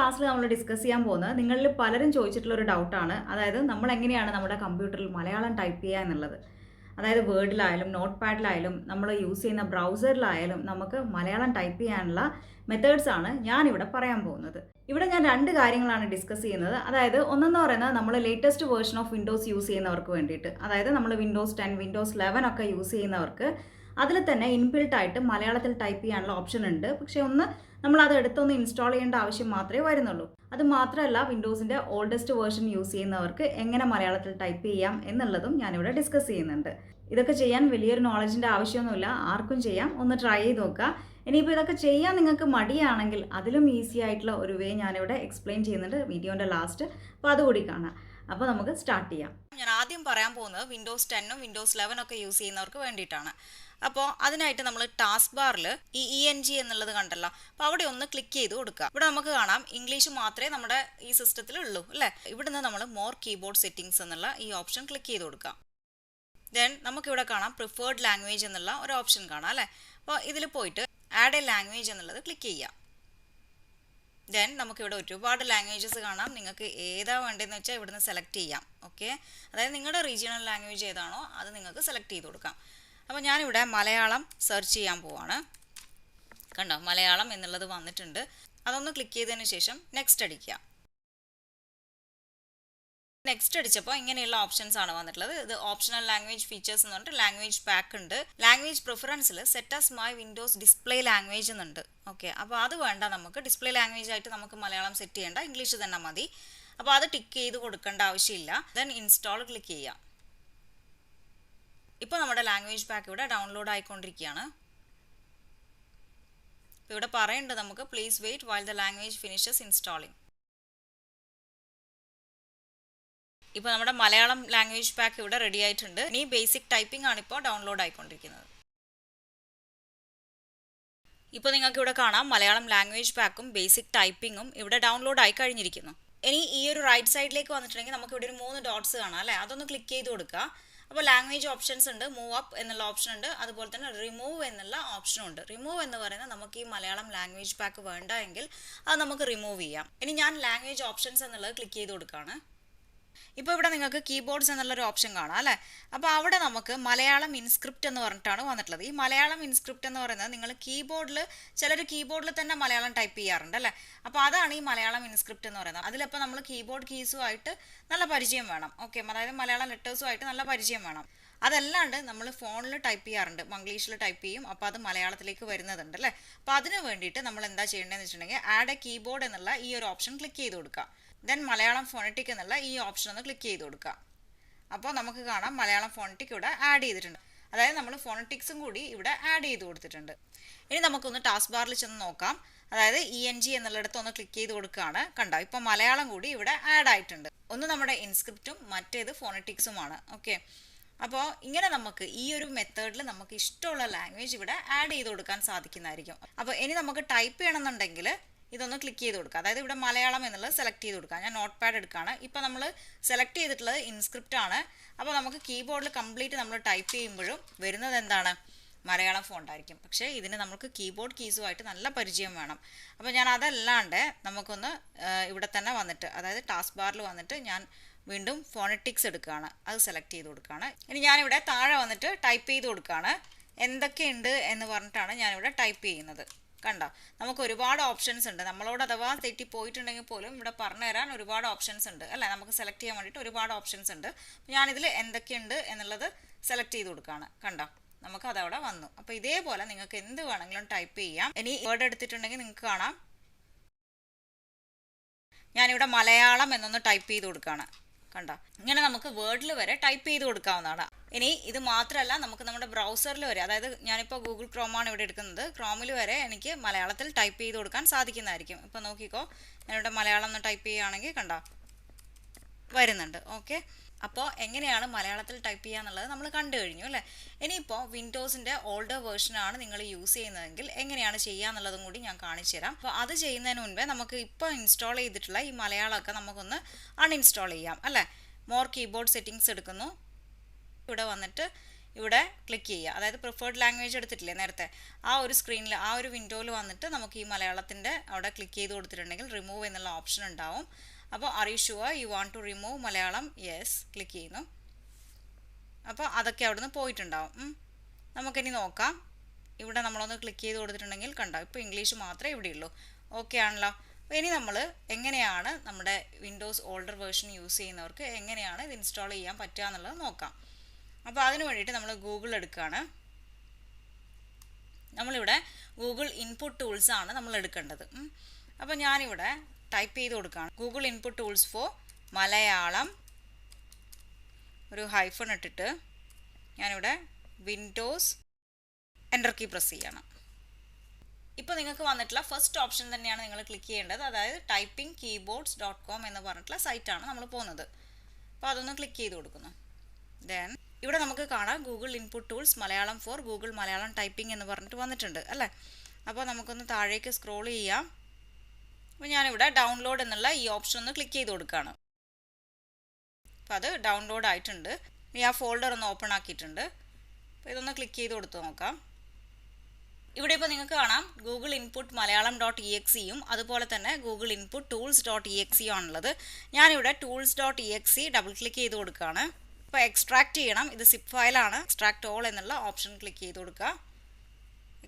ക്ലാസ്സിൽ നമ്മൾ ഡിസ്കസ് ചെയ്യാൻ പോകുന്നത് നിങ്ങളിൽ പലരും ചോദിച്ചിട്ടുള്ള ഒരു ഡൗട്ടാണ്. അതായത് നമ്മൾ എങ്ങനെയാണ് നമ്മുടെ കമ്പ്യൂട്ടറിൽ മലയാളം ടൈപ്പ് ചെയ്യുക എന്നുള്ളത്. അതായത് വേർഡിലായാലും നോട്ട് പാഡിലായാലും നമ്മൾ യൂസ് ചെയ്യുന്ന ബ്രൗസറിലായാലും നമുക്ക് മലയാളം ടൈപ്പ് ചെയ്യാനുള്ള മെത്തേഡ്സ് ആണ് ഞാനിവിടെ പറയാൻ പോകുന്നത്. ഇവിടെ ഞാൻ രണ്ട് കാര്യങ്ങളാണ് ഡിസ്കസ് ചെയ്യുന്നത്. അതായത് ഒന്നെന്ന് പറയുന്നത് നമ്മൾ latest version of Windows use ചെയ്യുന്നവർക്ക് വേണ്ടിയിട്ട്, അതായത് നമ്മൾ വിൻഡോസ് 10 വിൻഡോസ് 11 ഒക്കെ യൂസ് ചെയ്യുന്നവർക്ക് അതിൽ തന്നെ ഇൻബിൽട്ട് ആയിട്ട് മലയാളത്തിൽ ടൈപ്പ് ചെയ്യാനുള്ള ഓപ്ഷൻ ഉണ്ട്. പക്ഷേ നമ്മൾ അത് എടുത്തൊന്ന് ഇൻസ്റ്റാൾ ചെയ്യേണ്ട ആവശ്യം മാത്രമേ വരുന്നുള്ളൂ. അത് മാത്രമല്ല, വിൻഡോസിൻ്റെ ഓൾഡസ്റ്റ് വേർഷൻ യൂസ് ചെയ്യുന്നവർക്ക് എങ്ങനെ മലയാളത്തിൽ ടൈപ്പ് ചെയ്യാം എന്നുള്ളതും ഞാനിവിടെ ഡിസ്കസ് ചെയ്യുന്നുണ്ട്. ഇതൊക്കെ ചെയ്യാൻ വലിയൊരു നോളജിൻ്റെ ആവശ്യമൊന്നുമില്ല, ആർക്കും ചെയ്യാം. ഒന്ന് ട്രൈ ചെയ്ത് നോക്കുക. ഇനിയിപ്പോൾ ഇതൊക്കെ ചെയ്യാൻ നിങ്ങൾക്ക് മടിയാണെങ്കിൽ അതിലും ഈസി ആയിട്ടുള്ള ഒരു വേ ഞാനിവിടെ എക്സ്പ്ലെയിൻ ചെയ്യുന്നുണ്ട് വീഡിയോൻ്റെ ലാസ്റ്റ്. അപ്പോൾ അതുകൂടി കാണാം. അപ്പോൾ നമുക്ക് സ്റ്റാർട്ട് ചെയ്യാം. ഞാൻ ആദ്യം പറയാൻ പോകുന്നത് വിൻഡോസ് 10ഉം വിൻഡോസ് 11 ഒക്കെ യൂസ് ചെയ്യുന്നവർക്ക് വേണ്ടിയിട്ടാണ്. അപ്പോൾ അതിനായിട്ട് നമ്മൾ ടാസ്ക് ബാറിൽ ഈ ENG എന്നുള്ളത് കണ്ടല്ലോ, അപ്പോൾ അവിടെ ഒന്ന് ക്ലിക്ക് ചെയ്ത് കൊടുക്കുക. ഇവിടെ നമുക്ക് കാണാം ഇംഗ്ലീഷ് മാത്രമേ നമ്മുടെ ഈ സിസ്റ്റത്തിൽ ഉള്ളൂ അല്ലേ. ഇവിടുന്ന് നമ്മൾ മോർ കീബോർഡ് സെറ്റിംഗ്സ് എന്നുള്ള ഈ ഓപ്ഷൻ ക്ലിക്ക് ചെയ്ത് കൊടുക്കാം. ദെൻ നമുക്കിവിടെ കാണാം പ്രിഫേർഡ് ലാംഗ്വേജ് എന്നുള്ള ഒരു ഓപ്ഷൻ കാണാം അല്ലേ. അപ്പോൾ ഇതിൽ പോയിട്ട് ആഡ് എ ലാംഗ്വേജ് എന്നുള്ളത് ക്ലിക്ക് ചെയ്യാം. ദെൻ നമുക്കിവിടെ ഒരുപാട് ലാംഗ്വേജസ് കാണാം. നിങ്ങൾക്ക് ഏതാ വേണ്ടതെന്ന് വെച്ചാൽ ഇവിടുന്ന് സെലക്ട് ചെയ്യാം. ഓക്കെ, അതായത് നിങ്ങളുടെ റീജിയണൽ ലാംഗ്വേജ് ഏതാണോ അത് നിങ്ങൾക്ക് സെലക്ട് ചെയ്ത് കൊടുക്കാം. അപ്പോൾ ഞാനിവിടെ മലയാളം സെർച്ച് ചെയ്യാൻ പോവാണ്. കണ്ടോ, മലയാളം എന്നുള്ളത് വന്നിട്ടുണ്ട്. അതൊന്ന് ക്ലിക്ക് ചെയ്തതിന് ശേഷം നെക്സ്റ്റ് അടിക്കുക. നെക്സ്റ്റ് അടിച്ചപ്പോൾ ഇങ്ങനെയുള്ള ഓപ്ഷൻസ് ആണ് വന്നിട്ടുള്ളത്. ഇത് ഓപ്ഷണൽ ലാംഗ്വേജ് ഫീച്ചേഴ്സ് എന്ന് പറഞ്ഞിട്ട് ലാംഗ്വേജ് പാക്ക് ഉണ്ട്. ലാംഗ്വേജ് പ്രിഫറൻസിൽ set as my Windows display language എന്നുണ്ട്. ഓക്കെ, അപ്പോൾ അത് വേണ്ട, നമുക്ക് ഡിസ്പ്ലേ ലാംഗ്വേജ് ആയിട്ട് നമുക്ക് മലയാളം സെറ്റ് ചെയ്യേണ്ട, ഇംഗ്ലീഷ് തന്നെ മതി. അപ്പോൾ അത് ടിക്ക് ചെയ്ത് കൊടുക്കേണ്ട ആവശ്യമില്ല. ദെൻ ഇൻസ്റ്റാൾ ക്ലിക്ക് ചെയ്യാം. ഇപ്പോൾ നമ്മുടെ ലാംഗ്വേജ് പാക്ക് ഇവിടെ ഡൗൺലോഡ് ആയിക്കൊണ്ടിരിക്കുകയാണ്. ഇപ്പോൾ ഇവിടെ പറയുന്നുണ്ട് നമുക്ക് please wait while the language finishes installing. ഇപ്പോൾ നമ്മുടെ മലയാളം ലാംഗ്വേജ് പാക്ക് ഇവിടെ റെഡി ആയിട്ടുണ്ട്. ഇനി ബേസിക് ടൈപ്പിംഗ് ആണ് ഇപ്പോൾ ഡൗൺലോഡ് ആയിക്കൊണ്ടിരിക്കുന്നത്. ഇപ്പോൾ നിങ്ങൾക്ക് ഇവിടെ കാണാം മലയാളം ലാംഗ്വേജ് പാക്കും ബേസിക് ടൈപ്പിങ്ങും ഇവിടെ ഡൗൺലോഡ് ആയി കഴിഞ്ഞിരിക്കുന്നു. ഇനി ഈ ഒരു റൈറ്റ് സൈഡിലേക്ക് വന്നിട്ടുണ്ടെങ്കിൽ നമുക്ക് ഇവിടെ ഒരു 3 ഡോട്ട്സ് കാണാം അല്ലേ. അതൊന്ന് ക്ലിക്ക് ചെയ്ത് കൊടുക്കുക. അപ്പോൾ ലാംഗ്വേജ് ഓപ്ഷൻസ് ഉണ്ട്, മൂവ് അപ്പ് എന്നുള്ള ഓപ്ഷൻ ഉണ്ട്, അതുപോലെ തന്നെ റിമൂവ് എന്നുള്ള ഓപ്ഷനും ഉണ്ട്. റിമൂവ് എന്ന് പറയുന്നത് നമുക്ക് ഈ മലയാളം ലാംഗ്വേജ് പാക്ക് വേണ്ട എങ്കിൽ അത് നമുക്ക് റിമൂവ് ചെയ്യാം. ഇനി ഞാൻ ലാംഗ്വേജ് ഓപ്ഷൻസ് എന്നുള്ളത് ക്ലിക്ക് ചെയ്ത് കൊടുക്കുകയാണ്. ഇപ്പോൾ ഇവിടെ നിങ്ങൾക്ക് കീബോർഡ്സ് എന്നുള്ളൊരു ഓപ്ഷൻ കാണാം അല്ലേ. അപ്പോൾ അവിടെ നമുക്ക് മലയാളം ഇൻസ്ക്രിപ്റ്റ് എന്ന് പറഞ്ഞിട്ടാണ് വന്നിട്ടുള്ളത്. ഈ മലയാളം ഇൻസ്ക്രിപ്റ്റ് എന്ന് പറയുന്നത് നിങ്ങൾ ചിലർ കീബോർഡിൽ തന്നെ മലയാളം ടൈപ്പ് ചെയ്യാറുണ്ട് അല്ലേ. അപ്പോൾ അതാണ് ഈ മലയാളം ഇൻസ്ക്രിപ്റ്റ് എന്ന് പറയുന്നത്. അതിലപ്പോൾ നമ്മൾ കീബോർഡ് കീസുമായിട്ട് നല്ല പരിചയം വേണം. ഓക്കെ, അതായത് മലയാളം ലെറ്റേഴ്സുമായിട്ട് നല്ല പരിചയം വേണം. അതല്ലാണ്ട് നമ്മൾ ഫോണിൽ ടൈപ്പ് ചെയ്യാറുണ്ട്, മംഗ്ലീഷിൽ ടൈപ്പ് ചെയ്യും, അപ്പോൾ അത് മലയാളത്തിലേക്ക് വരുന്നതുണ്ട് അല്ലേ. അപ്പോൾ അതിന് വേണ്ടിയിട്ട് നമ്മൾ എന്താ ചെയ്യേണ്ടതെന്ന് വെച്ചിട്ടുണ്ടെങ്കിൽ ആഡ് എ കീബോർഡ് എന്നുള്ള ഈ ഒരു ഓപ്ഷൻ ക്ലിക്ക് ചെയ്ത് കൊടുക്കുക. ദെൻ മലയാളം ഫോണറ്റിക് എന്നുള്ള ഈ ഓപ്ഷൻ ഒന്ന് ക്ലിക്ക് ചെയ്ത് കൊടുക്കുക. അപ്പോൾ നമുക്ക് കാണാം മലയാളം ഫോണറ്റിക് ഇവിടെ ആഡ് ചെയ്തിട്ടുണ്ട്. അതായത് നമ്മൾ ഫോണറ്റിക്സും കൂടി ഇവിടെ ആഡ് ചെയ്ത് കൊടുത്തിട്ടുണ്ട്. ഇനി നമുക്കൊന്ന് ടാസ്ക് ബാറിൽ ചെന്ന് നോക്കാം. അതായത് ENG എന്നുള്ളിടത്ത് ഒന്ന് ക്ലിക്ക് ചെയ്ത് കൊടുക്കുകയാണ്. കണ്ടോ, ഇപ്പോൾ മലയാളം കൂടി ഇവിടെ ആഡ് ആയിട്ടുണ്ട്. ഒന്ന് നമ്മുടെ ഇൻസ്ക്രിപ്റ്റും മറ്റേത് ഫോണറ്റിക്സുമാണ്. ഓക്കെ, അപ്പോൾ ഇങ്ങനെ നമുക്ക് ഈ ഒരു മെത്തേഡിൽ നമുക്ക് ഇഷ്ടമുള്ള ലാംഗ്വേജ് ഇവിടെ ആഡ് ചെയ്ത് കൊടുക്കാൻ സാധിക്കുന്നതായിരിക്കും. അപ്പോൾ ഇനി നമുക്ക് ടൈപ്പ് ചെയ്യണമെന്നുണ്ടെങ്കിൽ ഇതൊന്ന് ക്ലിക്ക് ചെയ്ത് കൊടുക്കുക. അതായത് ഇവിടെ മലയാളം എന്നുള്ളത് സെലക്ട് ചെയ്ത് കൊടുക്കുക. ഞാൻ നോട്ട് പാഡ് എടുക്കുകയാണ്. ഇപ്പോൾ നമ്മൾ സെലക്ട് ചെയ്തിട്ടുള്ളത് ഇൻസ്ക്രിപ്റ്റ് ആണ്. അപ്പോൾ നമുക്ക് കീബോർഡിൽ കംപ്ലീറ്റ് നമ്മൾ ടൈപ്പ് ചെയ്യുമ്പോഴും വരുന്നത് എന്താണ്, മലയാളം ഫോണ്ടായിരിക്കും. പക്ഷേ ഇതിന് നമുക്ക് കീബോർഡ് കീസുമായിട്ട് നല്ല പരിചയം വേണം. അപ്പോൾ ഞാൻ അതല്ലാണ്ട് നമുക്കൊന്ന് ഇവിടെ തന്നെ വന്നിട്ട്, അതായത് ടാസ്ക് ബാറിൽ വന്നിട്ട് ഞാൻ വീണ്ടും ഫോണറ്റിക്സ് എടുക്കുകയാണ്. അത് സെലക്ട് ചെയ്ത് കൊടുക്കുകയാണ്. ഇനി ഞാനിവിടെ താഴെ വന്നിട്ട് ടൈപ്പ് ചെയ്ത് കൊടുക്കുകയാണ്. എന്തൊക്കെയുണ്ട് എന്ന് പറഞ്ഞിട്ടാണ് ഞാനിവിടെ ടൈപ്പ് ചെയ്യുന്നത്. കണ്ടോ, നമുക്ക് ഒരുപാട് ഓപ്ഷൻസ് ഉണ്ട്. നമ്മളോട് അഥവാ തെറ്റി പോയിട്ടുണ്ടെങ്കിൽ പോലും ഇവിടെ പറഞ്ഞു തരാൻ ഒരുപാട് ഓപ്ഷൻസ് ഉണ്ട് അല്ലേ. നമുക്ക് സെലക്ട് ചെയ്യാൻ വേണ്ടിയിട്ട് ഒരുപാട് ഓപ്ഷൻസ് ഉണ്ട്. ഞാനിതിൽ എന്തൊക്കെയുണ്ട് എന്നുള്ളത് സെലക്ട് ചെയ്ത് കൊടുക്കുകയാണ്. കണ്ടോ, നമുക്ക് അതവിടെ വന്നു. അപ്പോൾ ഇതേപോലെ നിങ്ങൾക്ക് എന്ത് വേണമെങ്കിലും ടൈപ്പ് ചെയ്യാം. ഇനി വേർഡ് എടുത്തിട്ടുണ്ടെങ്കിൽ നിങ്ങൾക്ക് കാണാം ഞാനിവിടെ മലയാളം എന്നൊന്ന് ടൈപ്പ് ചെയ്ത് കൊടുക്കുകയാണ്. കണ്ടോ, ഇങ്ങനെ നമുക്ക് വേർഡിൽ വരെ ടൈപ്പ് ചെയ്ത് കൊടുക്കാവുന്നതാണ്. ഇനി ഇത് മാത്രമല്ല, നമുക്ക് നമ്മുടെ ബ്രൗസറിൽ വരെ, അതായത് ഞാനിപ്പോൾ ഗൂഗിൾ ക്രോമാണ് ഇവിടെ എടുക്കുന്നത്, ക്രോമിൽ വരെ എനിക്ക് മലയാളത്തിൽ ടൈപ്പ് ചെയ്ത് കൊടുക്കാൻ സാധിക്കുന്നതായിരിക്കും. ഇപ്പോൾ നോക്കിക്കോ, ഞാനിവിടെ മലയാളം ഒന്ന് ടൈപ്പ് ചെയ്യുകയാണെങ്കിൽ കണ്ടോ വരുന്നുണ്ട്. ഓക്കെ, അപ്പോൾ എങ്ങനെയാണ് മലയാളത്തിൽ ടൈപ്പ് ചെയ്യുക എന്നുള്ളത് നമ്മൾ കണ്ടു കഴിഞ്ഞു അല്ലേ. ഇനിയിപ്പോൾ വിൻഡോസിൻ്റെ ഓൾഡർ വേർഷനാണ് നിങ്ങൾ യൂസ് ചെയ്യുന്നതെങ്കിൽ എങ്ങനെയാണ് ചെയ്യുക എന്നുള്ളതും കൂടി ഞാൻ കാണിച്ചു തരാം. അപ്പോൾ അത് ചെയ്യുന്നതിന് മുൻപേ നമുക്ക് ഇപ്പോൾ ഇൻസ്റ്റാൾ ചെയ്തിട്ടുള്ള ഈ മലയാളമൊക്കെ നമുക്കൊന്ന് അൺഇൻസ്റ്റാൾ ചെയ്യാം അല്ലേ. മോർ കീബോർഡ് സെറ്റിങ്സ് എടുക്കുന്നു. ഇവിടെ വന്നിട്ട് ഇവിടെ ക്ലിക്ക് ചെയ്യുക. അതായത് പ്രിഫേർഡ് ലാംഗ്വേജ് എടുത്തിട്ടില്ലേ നേരത്തെ, ആ ഒരു സ്ക്രീനിൽ ആ ഒരു വിൻഡോയിൽ വന്നിട്ട് നമുക്ക് ഈ മലയാളത്തിൻ്റെ അവിടെ ക്ലിക്ക് ചെയ്ത് കൊടുത്തിട്ടുണ്ടെങ്കിൽ റിമൂവ് എന്നുള്ള ഓപ്ഷൻ ഉണ്ടാവും. അപ്പോൾ are you sure you want to remove Malayalam? Yes click ചെയ്യുന്നു. അപ്പോൾ അതൊക്കെ അവിടെ നിന്ന് പോയിട്ടുണ്ടാവും. നമുക്കിനി നോക്കാം. ഇവിടെ നമ്മളൊന്ന് ക്ലിക്ക് ചെയ്ത് കൊടുത്തിട്ടുണ്ടെങ്കിൽ കണ്ടോ, ഇപ്പോൾ ഇംഗ്ലീഷ് മാത്രമേ ഇവിടെ ഉള്ളൂ. ഓക്കെ ആണല്ലോ. അപ്പോൾ ഇനി നമ്മൾ എങ്ങനെയാണ് നമ്മുടെ വിൻഡോസ് ഓൾഡർ വേർഷൻ യൂസ് ചെയ്യുന്നവർക്ക് എങ്ങനെയാണ് ഇത് ഇൻസ്റ്റാൾ ചെയ്യാൻ പറ്റുക എന്നുള്ളത് നോക്കാം. അപ്പോൾ അതിന് വേണ്ടിയിട്ട് നമ്മൾ ഗൂഗിൾ എടുക്കുകയാണ്. നമ്മളിവിടെ ഗൂഗിൾ ഇൻപുട്ട് ടൂൾസ് ആണ് നമ്മൾ എടുക്കേണ്ടത്. അപ്പോൾ ഞാനിവിടെ ടൈപ്പ് ചെയ്ത് കൊടുക്കുകയാണ് Google input tools four Malayalam, ഒരു ഹൈഫൺ ഇട്ടിട്ട് ഞാനിവിടെ വിൻഡോസ് എൻ്റർ കീ പ്രസ് ചെയ്യണം. ഇപ്പോൾ നിങ്ങൾക്ക് വന്നിട്ടുള്ള ഫസ്റ്റ് ഓപ്ഷൻ തന്നെയാണ് നിങ്ങൾ ക്ലിക്ക് ചെയ്യേണ്ടത്. അതായത് typingkeyboards.com എന്ന് പറഞ്ഞിട്ടുള്ള സൈറ്റാണ് നമ്മൾ പോകുന്നത്. അപ്പോൾ അതൊന്ന് ക്ലിക്ക് ചെയ്ത് കൊടുക്കുന്നു. ദെൻ ഇവിടെ നമുക്ക് കാണാം Google input tools Malayalam four Google Malayalam typing എന്ന് പറഞ്ഞിട്ട് വന്നിട്ടുണ്ട് അല്ലേ. അപ്പോൾ നമുക്കൊന്ന് താഴേക്ക് സ്ക്രോൾ ചെയ്യാം. അപ്പോൾ ഞാനിവിടെ ഡൗൺലോഡ് എന്നുള്ള ഈ ഓപ്ഷൻ ഒന്ന് ക്ലിക്ക് ചെയ്ത് കൊടുക്കുകയാണ്. അപ്പോൾ അത് ഡൗൺലോഡ് ആയിട്ടുണ്ട്. ഇനി ആ ഫോൾഡർ ഒന്ന് ഓപ്പൺ ആക്കിയിട്ടുണ്ട്. അപ്പോൾ ഇതൊന്ന് ക്ലിക്ക് ചെയ്ത് കൊടുത്ത് നോക്കാം. ഇവിടെ ഇപ്പോൾ നിങ്ങൾക്ക് കാണാം ഗൂഗിൾ ഇൻപുട്ട് malayalam.exe അതുപോലെ തന്നെ ഗൂഗിൾ ഇൻപുട്ട് tools.exe ആണുള്ളത്. ഞാനിവിടെ tools.exe ഡബിൾ ക്ലിക്ക് ചെയ്ത് കൊടുക്കുകയാണ്. ഇപ്പോൾ എക്സ്ട്രാക്ട് ചെയ്യണം. ഇത് സിപ്പ് ഫയലാണ്. എക്സ്ട്രാക്ട് ഓൾ എന്നുള്ള ഓപ്ഷൻ ക്ലിക്ക് ചെയ്ത് കൊടുക്കുക.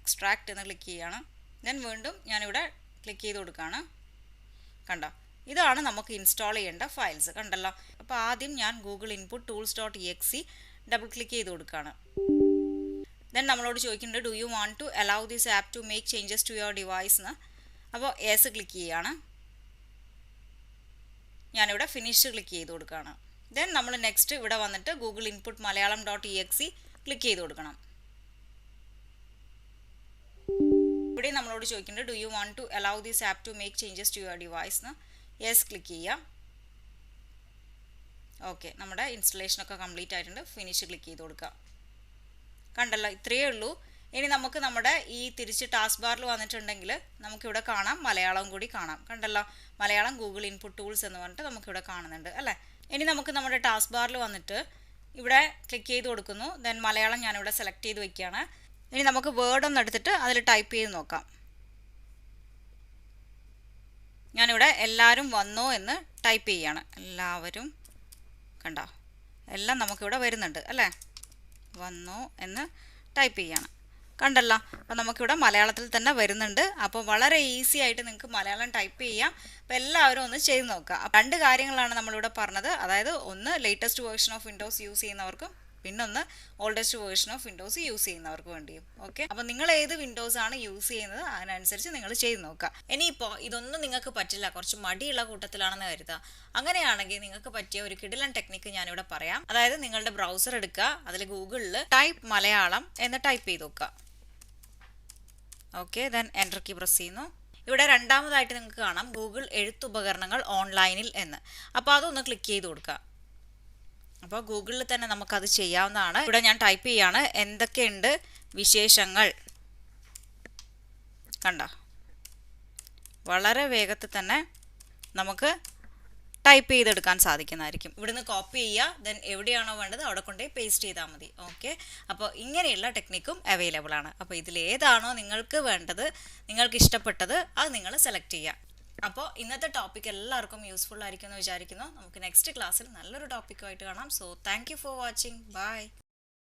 എക്സ്ട്രാക്ട് എന്ന് ക്ലിക്ക് ചെയ്യണം. ദെൻ വീണ്ടും ഞാനിവിടെ ക്ലിക്ക് ചെയ്ത് കൊടുക്കുകയാണ്. കണ്ടോ, ഇതാണ് നമുക്ക് ഇൻസ്റ്റാൾ ചെയ്യേണ്ട ഫയൽസ്. കണ്ടല്ലോ. അപ്പോൾ ആദ്യം ഞാൻ Google input tools.exe double click ചെയ്ത് കൊടുക്കുകയാണ്. ദെൻ നമ്മളോട് ചോദിക്കുന്നുണ്ട് do you want to allow this app to make changes to your device എന്ന്. അപ്പോൾ യെസ് ക്ലിക്ക് ചെയ്യുകയാണ്. ഞാനിവിടെ ഫിനിഷ് ക്ലിക്ക് ചെയ്ത് കൊടുക്കുകയാണ്. ദെൻ നമ്മൾ നെക്സ്റ്റ് ഇവിടെ വന്നിട്ട് ഗൂഗിൾ ഇൻപുട്ട് malayalam.exe ക്ലിക്ക് ചെയ്ത് കൊടുക്കണം. ഇവിടെ നമ്മളോട് ചോദിക്കുന്നുണ്ട് do you want to allow this app to make changes to your device എന്ന്. യെസ് ക്ലിക്ക് ചെയ്യാം. ഓക്കെ, നമ്മുടെ ഇൻസ്റ്റലേഷനൊക്കെ കംപ്ലീറ്റ് ആയിട്ടുണ്ട്. ഫിനിഷ് ക്ലിക്ക് ചെയ്ത് കൊടുക്കുക. കണ്ടല്ലോ, ഇത്രയേ ഉള്ളൂ. ഇനി നമുക്ക് നമ്മുടെ ഈ തിരിച്ച് ടാസ്ക് ബാറിൽ വന്നിട്ടുണ്ടെങ്കിൽ നമുക്കിവിടെ കാണാം മലയാളം കൂടി കാണാം. കണ്ടല്ലോ, മലയാളം ഗൂഗിൾ ഇൻപുട്ട് ടൂൾസ് എന്ന് പറഞ്ഞിട്ട് നമുക്കിവിടെ കാണുന്നുണ്ട് അല്ലേ. ഇനി നമുക്ക് നമ്മുടെ ടാസ്ക് ബാറിൽ വന്നിട്ട് ഇവിടെ ക്ലിക്ക് ചെയ്ത് കൊടുക്കുന്നു. ദെൻ മലയാളം ഞാനിവിടെ സെലക്ട് ചെയ്ത് വയ്ക്കുകയാണ്. ഇനി നമുക്ക് വേർഡ് ഒന്ന് എടുത്തിട്ട് അതിൽ ടൈപ്പ് ചെയ്ത് നോക്കാം. ഞാനിവിടെ എല്ലാവരും വന്നോ എന്ന് ടൈപ്പ് ചെയ്യുകയാണ്. എല്ലാവരും കണ്ടോ, എല്ലാം നമുക്കിവിടെ വരുന്നുണ്ട് അല്ലേ. വന്നോ എന്ന് ടൈപ്പ് ചെയ്യണം. കണ്ടല്ലോ, അപ്പോൾ നമുക്കിവിടെ മലയാളത്തിൽ തന്നെ വരുന്നുണ്ട്. അപ്പോൾ വളരെ ഈസി ആയിട്ട് നിങ്ങൾക്ക് മലയാളം ടൈപ്പ് ചെയ്യാം. അപ്പോൾ എല്ലാവരും ഒന്ന് ചെയ്ത് നോക്കുക. രണ്ട് കാര്യങ്ങളാണ് നമ്മളിവിടെ പറഞ്ഞത്. അതായത് ഒന്ന് latest version of Windows use ചെയ്യുന്നവർക്കും പിന്നൊന്ന് oldest version of Windows use ചെയ്യുന്നവർക്ക് വേണ്ടിയും. ഓക്കെ, അപ്പോൾ നിങ്ങൾ ഏത് വിൻഡോസ് ആണ് യൂസ് ചെയ്യുന്നത് അതിനനുസരിച്ച് നിങ്ങൾ ചെയ്ത് നോക്കുക. ഇനിയിപ്പോൾ ഇതൊന്നും നിങ്ങൾക്ക് പറ്റില്ല, കുറച്ച് മടിയുള്ള കൂട്ടത്തിലാണെന്ന് കരുതുക. അങ്ങനെയാണെങ്കിൽ നിങ്ങൾക്ക് പറ്റിയ ഒരു കിടിലൻ ടെക്നിക്ക് ഞാനിവിടെ പറയാം. അതായത് നിങ്ങളുടെ ബ്രൗസർ എടുക്കുക, അതിൽ ഗൂഗിളിൽ ടൈപ്പ് മലയാളം എന്ന് ടൈപ്പ് ചെയ്ത് നോക്കുക. Okay, then enter key press ചെയ്യുന്നു. ഇവിടെ രണ്ടാമതായിട്ട് നിങ്ങൾക്ക് കാണാം ഗൂഗിൾ എഴുത്തുപകരണങ്ങൾ ഓൺലൈനിൽ എന്ന്. അപ്പോൾ അതൊന്ന് ക്ലിക്ക് ചെയ്ത് കൊടുക്കുക. അപ്പോൾ ഗൂഗിളിൽ തന്നെ നമുക്കത് ചെയ്യാവുന്നതാണ്. ഇവിടെ ഞാൻ ടൈപ്പ് ചെയ്യാണ് എന്തൊക്കെയുണ്ട് വിശേഷങ്ങൾ. കണ്ടോ, വളരെ വേഗത്തിൽ തന്നെ നമുക്ക് ടൈപ്പ് ചെയ്തെടുക്കാൻ സാധിക്കുന്നതായിരിക്കും. ഇവിടുന്ന് കോപ്പി ചെയ്യുക, ദെൻ എവിടെയാണോ വേണ്ടത് അവിടെ കൊണ്ടുപോയി പേസ്റ്റ് ചെയ്താൽ മതി. ഓക്കെ, അപ്പോൾ ഇങ്ങനെയുള്ള ടെക്നിക്കും അവൈലബിൾ ആണ്. അപ്പോൾ ഇതിലേതാണോ നിങ്ങൾക്ക് വേണ്ടത്, നിങ്ങൾക്ക് ഇഷ്ടപ്പെട്ടത്, അത് നിങ്ങൾ സെലക്ട് ചെയ്യുക. അപ്പോൾ ഇന്നത്തെ ടോപ്പിക് എല്ലാവർക്കും യൂസ്ഫുൾ ആയിരിക്കും എന്ന് വിചാരിക്കുന്നു. നമുക്ക് നെക്സ്റ്റ് ക്ലാസ്സിൽ നല്ലൊരു ടോപ്പിക്കുമായിട്ട് കാണാം. So thank you for watching. By.